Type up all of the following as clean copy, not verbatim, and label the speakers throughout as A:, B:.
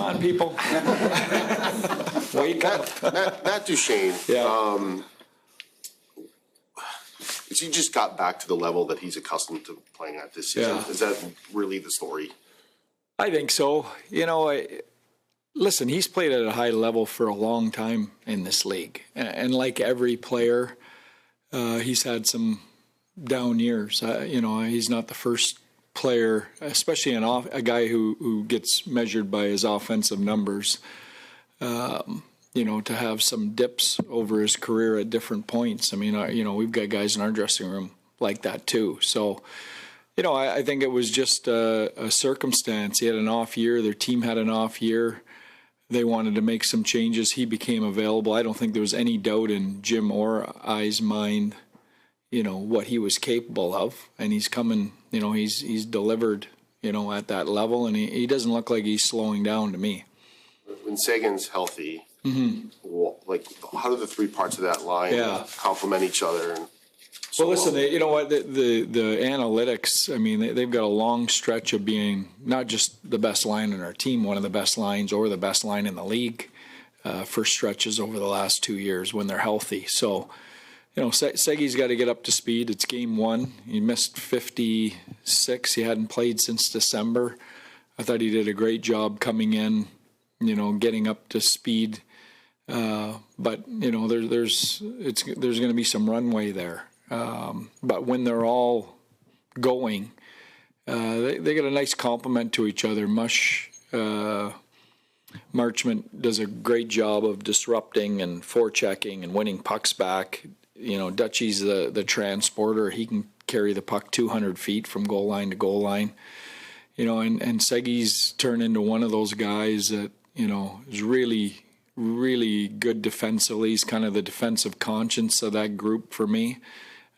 A: on, people. Wake up.
B: Matt Duchene.
A: Yeah.
B: He just got back to the level that he's accustomed to playing at this season.
A: Yeah.
B: Is that really the story?
A: I think so. Listen, he's played at a high level for a long time in this league. And like every player, he's had some down years. He's not the first player, especially a guy who gets measured by his offensive numbers, to have some dips over his career at different points. I mean, we've got guys in our dressing room like that too. So, I think it was just a circumstance. He had an off year. Their team had an off year. They wanted to make some changes. He became available. I don't think there was any doubt in Jim or I's mind, what he was capable of. And he's coming, he's delivered, at that level. And he doesn't look like he's slowing down to me.
B: When Sagan's healthy, how do the three parts of that line complement each other?
A: Well, listen, you know what, the analytics, I mean, they've got a long stretch of being not just the best line in our team, one of the best lines or the best line in the league for stretches over the last 2 years when they're healthy. So, Seggy's got to get up to speed. It's game one. He missed 56. He hadn't played since December. I thought he did a great job coming in, getting up to speed. But, there's going to be some runway there. But when they're all going, they get a nice compliment to each other. Marchment does a great job of disrupting and forechecking and winning pucks back. Dutchie's the transporter. He can carry the puck 200 feet from goal line to goal line. And Seggy's turned into one of those guys that, is really, really good defensively. He's kind of the defensive conscience of that group for me.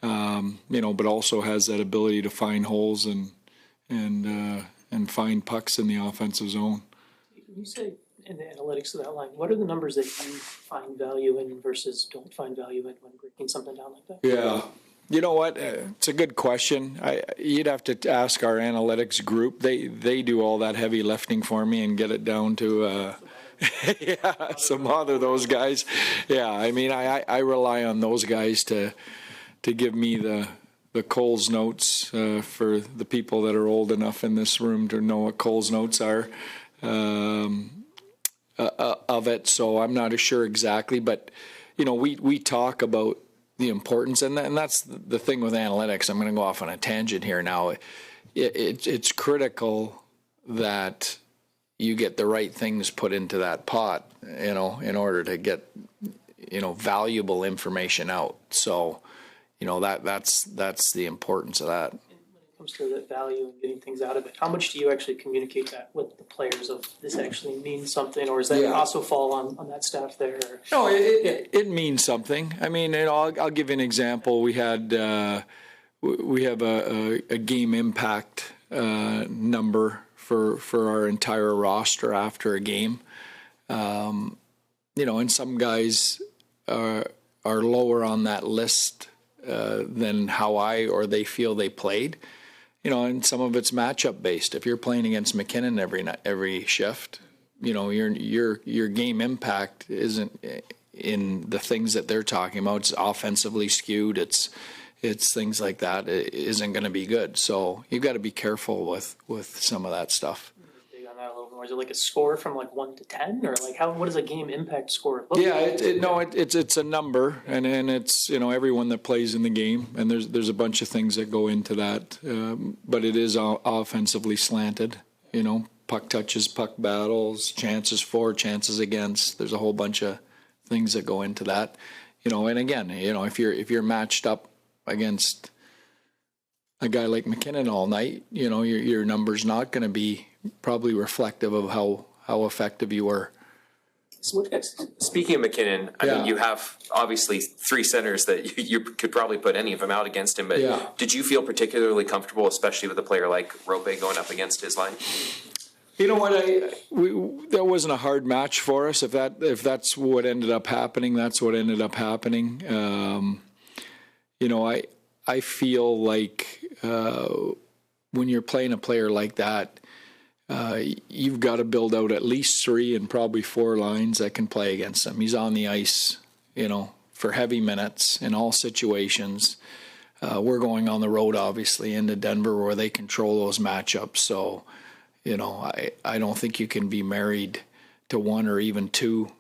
A: But also has that ability to find holes and find pucks in the offensive zone.
C: Can you say in the analytics of that line, what are the numbers that you find value in versus don't find value in when breaking something down like that?
A: Yeah. You know what? It's a good question. You'd have to ask our analytics group. They do all that heavy lifting for me and get it down to some other those guys. Yeah, I mean, I rely on those guys to give me the Coles notes for the people that are old enough in this room to know what Coles notes are of it. So I'm not sure exactly, but we talk about the importance, and that's the thing with analytics. I'm going to go off on a tangent here now. It's critical that you get the right things put into that pot, in order to get valuable information out. So. That's the importance of that.
C: And when it comes to the value and getting things out of it, how much do you actually communicate that with the players of this actually means something, or does that also fall on that staff there?
A: No, it means something. I mean, I'll give you an example. We had we have a game impact number for our entire roster after a game. And some guys are lower on that list than how they feel they played, and some of it's matchup based. If you're playing against McKinnon every shift, your game impact isn't in the things that they're talking about. It's offensively skewed. It's things like that. It isn't going to be good. So you've got to be careful with some of that stuff.
C: A little more. Is it like a score from 1 to 10, or what does a game impact score look
A: like? It's a number, and it's everyone that plays in the game, and there's a bunch of things that go into that, but it is offensively slanted. Puck touches, puck battles, chances for, chances against. There's a whole bunch of things that go into that. And again, if you're matched up against a guy like McKinnon all night, your number's not going to be probably reflective of how effective you were.
D: Speaking of McKinnon, I mean, you have obviously three centers that you could probably put any of them out against him, but did you feel particularly comfortable, especially with a player like Rope going up against his line?
A: You know what? That wasn't a hard match for us. If that's what ended up happening, that's what ended up happening. I feel like when you're playing a player like that, you've got to build out at least 3 and probably 4 lines that can play against him. He's on the ice, for heavy minutes in all situations. We're going on the road, obviously, into Denver where they control those matchups. So, I don't think you can be married to 1 or even 2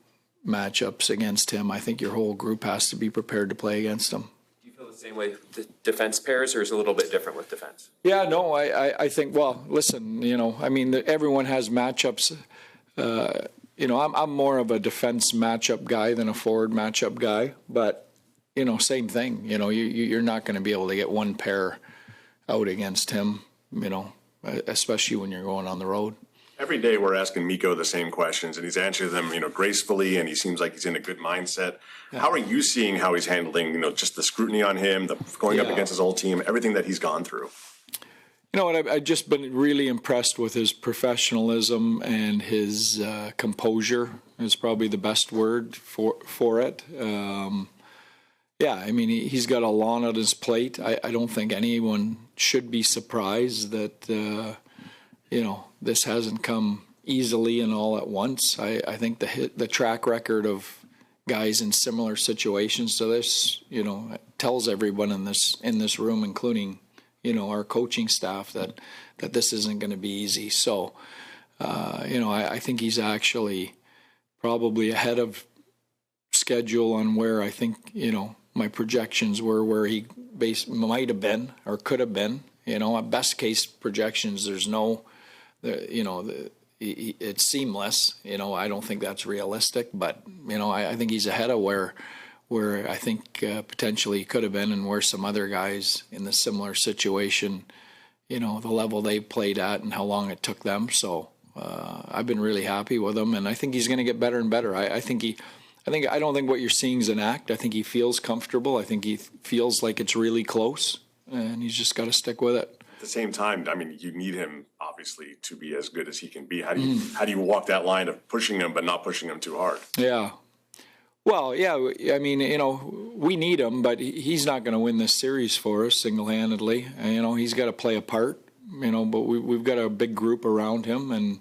A: matchups against him. I think your whole group has to be prepared to play against him.
D: The same way with the defense pairs, or is it a little bit different with defense?
A: Yeah, no, I think, well, listen, everyone has matchups. I'm more of a defense matchup guy than a forward matchup guy, but, same thing. You're not going to be able to get one pair out against him, especially when you're going on the road.
E: Every day we're asking Mikko the same questions, and he's answering them, gracefully, and he seems like he's in a good mindset. Yeah. How are you seeing how he's handling, just the scrutiny on him, the going up against his old team, everything that he's gone through?
A: You know what? I've just been really impressed with his professionalism and his composure. Is probably the best word for it. He's got a lot on his plate. I don't think anyone should be surprised that this hasn't come easily and all at once. I think the track record of guys in similar situations to this, tells everyone in this room, including, our coaching staff, that this isn't going to be easy. So, I think he's actually probably ahead of schedule on where I think, my projections were, where he might have been or could have been. At best case projections, there's no. It's seamless. I don't think that's realistic, but I think he's ahead of where I think potentially he could have been, and where some other guys in the similar situation, the level they played at and how long it took them. So I've been really happy with him, and I think he's going to get better and better. I don't think what you're seeing is an act. I think he feels comfortable. I think he feels like it's really close, and he's just got to stick with it.
E: At the same time, you need him obviously to be as good as he can be. How do you walk that line of pushing him but not pushing him too hard?
A: Yeah. Well, yeah. We need him, but he's not going to win this series for us single-handedly. He's got to play a part. But we've got a big group around him, and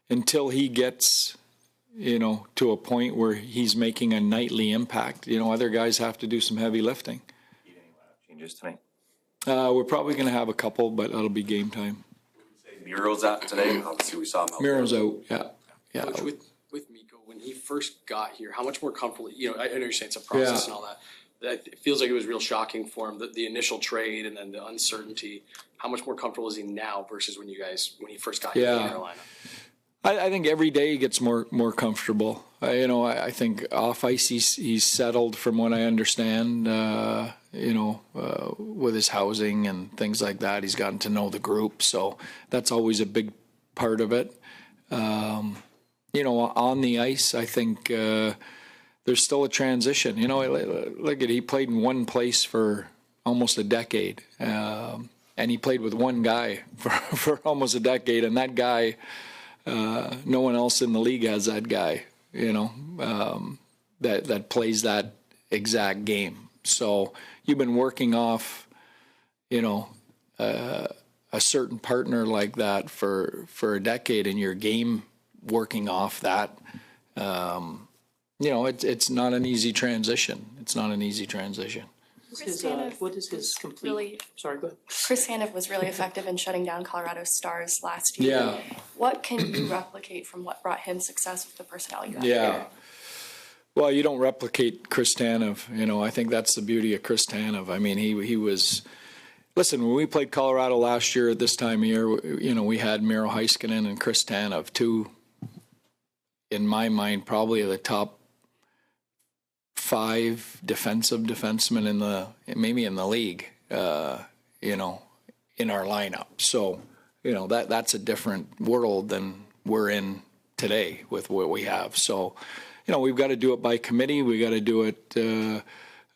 A: until he gets to a point where he's making a nightly impact, other guys have to do some heavy lifting.
F: Changes tonight?
A: We're probably going to have a couple, but that'll be game time.
F: Miro's out today. Obviously, we saw him out.
A: Miro's out. Yeah.
G: Coach, with Mikko, when he first got here, how much more comfortable? I know you're saying it's a process and all that. It feels like it was real shocking for him, the initial trade and then the uncertainty. How much more comfortable is he now versus when he first got here in Carolina?
A: I think every day he gets more comfortable. I think off ice he's settled, from what I understand. With his housing and things like that, he's gotten to know the group, so that's always a big part of it. On the ice, I think there's still a transition. Look at, he played in one place for almost a decade, and he played with one guy for almost a decade, and that guy. No one else in the league has that guy, that plays that exact game. So you've been working off, a certain partner like that for a decade, and your game working off that. It's not an easy transition.
C: What is his complete? Sorry, go ahead.
H: Chris Tanev was really effective in shutting down Colorado Stars last year.
A: Yeah.
H: What can you replicate from what brought him success with the personnel you have
A: Yeah.
H: here?
A: Well, you don't replicate Chris Tanev. I think that's the beauty of Chris Tanev. He was. Listen, when we played Colorado last year at this time of year, we had Miro Heiskanen and Chris Tanev, two, in my mind, probably the top 5 defensive defensemen in the league, in our lineup. So, that's a different world than we're in today with what we have. So, we've got to do it by committee. We got to do it.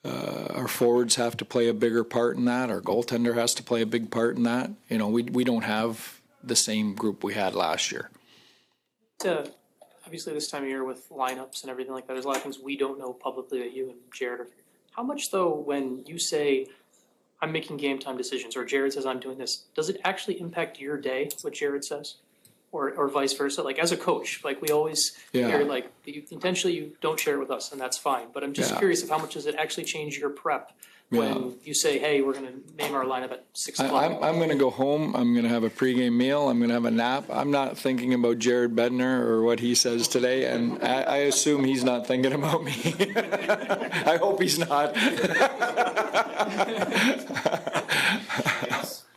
A: Our forwards have to play a bigger part in that. Our goaltender has to play a big part in that. We don't have the same group we had last year.
C: Obviously, this time of year with lineups and everything like that, there's a lot of things we don't know publicly that you and Jared are. How much, though, when you say I'm making game time decisions, or Jared says I'm doing this, does it actually impact your day, what Jared says? Or vice versa? Like as a coach, like we always hear like intentionally you don't share it with us and that's fine. But I'm just curious of how much does it actually change your prep when you say, hey, we're gonna name our lineup at 6 o'clock?
A: I'm gonna go home, I'm gonna have a pregame meal, I'm gonna have a nap. I'm not thinking about Jared Bednar or what he says today, and I assume he's not thinking about me. I hope he's not.